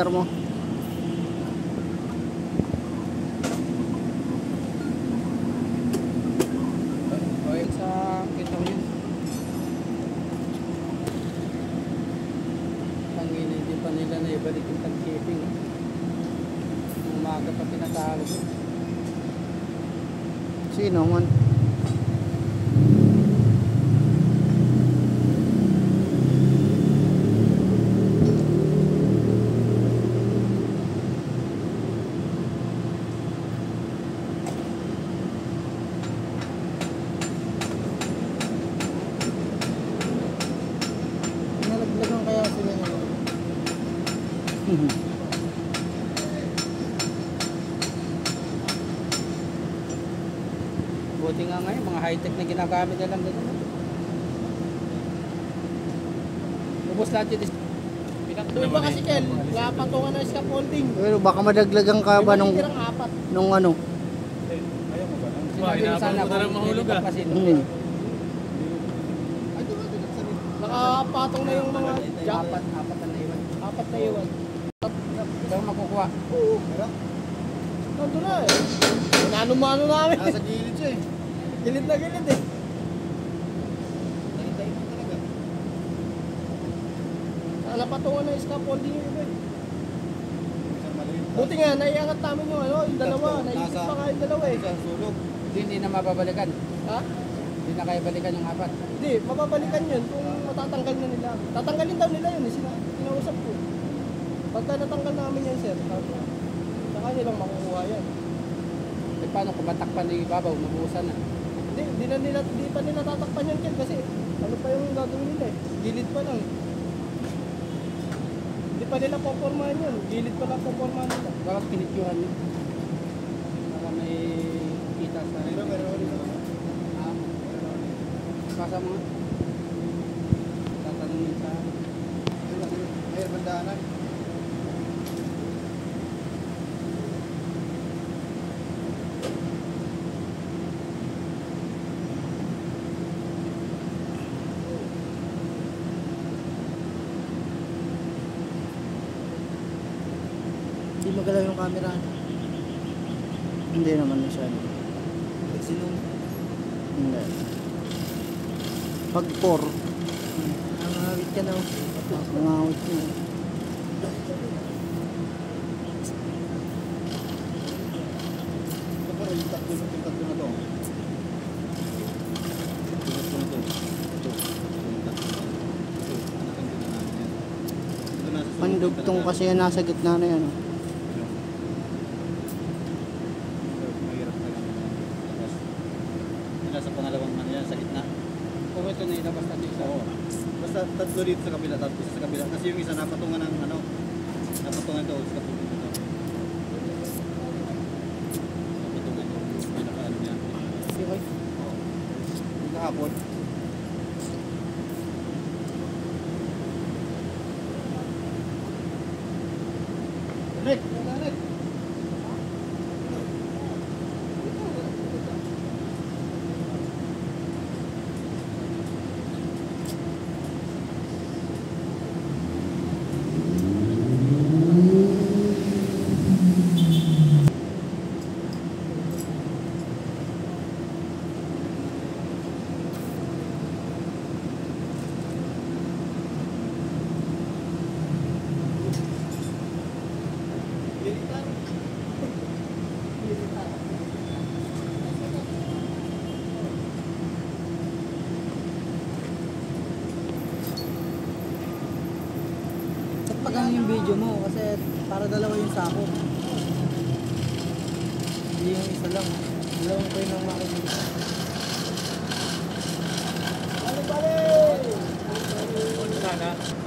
sticker mo. Okay, sa kita ko yun. Tangin, hindi pa nila na ibalik yung tag-shipping. Umaga pa pinatalo ko. Sino man? Nalaglagan kaya sila nyo. Buti nga ngayon, mga high-tech na ginagamit na lang ganun. Ubus lahat yun. Doon ba kasi Kel, wala patungan ng scaffolding. Pero baka madaglagan ka ba nung apat. ano? Ayaw mo ba lang? Sinabi mo sana Inaabang mo na lang mahulog ah. kasi Nakapatong na yung mga jack. apat na naiwan. Apat na iwan. Pero makukuha. Oo. Nandun na eh. Nano-mano namin. Nasa gilid siya eh. Gilid na gilid eh. Tayo mo talaga. Wala patungan ng scaffolding yung iba eh. Isang maliit. Buti nga, naiangat namin yung ano, yung dalawa. Naisip pa nga yung dalawa eh. Isang sulog. Hindi na mababalikan. Ha? Hindi na kaya balikan yung apat. Hindi, mababalikan yun kung matatanggal na nila. Tatanggalin daw nila yun eh, sinausap ko. Pagka natanggal namin yan sir, saka nilang makukuha yan. Eh paano kung matakpan na yung ibabaw, nabuhusan na. Hindi pa nila tatakpan yan Ken, kasi ano pa yung gagawin nila eh. Gilid pa lang. Hindi pa nila popormahan yun. Gilid pa lang popormahan nila. Dapat pinityuhan nyo. Para may kita sa rin. Pero ulit naman. Pasa mo nga. Tatanungin sa... May bandaanan. Hindi magalaw yung camera. Hindi naman masyado. Sinong Hindi. Pag 4, nangawit ka na. nangawit mo. Ito pero yung tatlo na to. Yung tatlo na to. Ito. Yung tatlo na to. Ito. Anakan din na namin yan. Ito nasa sulog Pandugtong talaga. kasi yan nasa gitna na yan. Mahirap na lang. Tapos, yung nasa pangalawang ano yan, sa gitna. Kung ito na ilabas natin isa. Oo. Basta tatlo dito sa kabila, tatlo sa kabila. Kasi yung isa napatungan ng ano, napatungan to sa kapatid nito. Napatungan to. Pinaka-ano niya. Okay. Oo. Yung kahapon. Nick! Nick! Pagang yung video mo kasi para dalawa yung sako. Hindi yung isa lang. Dalawang kayo nang makikita. Balik! Sana.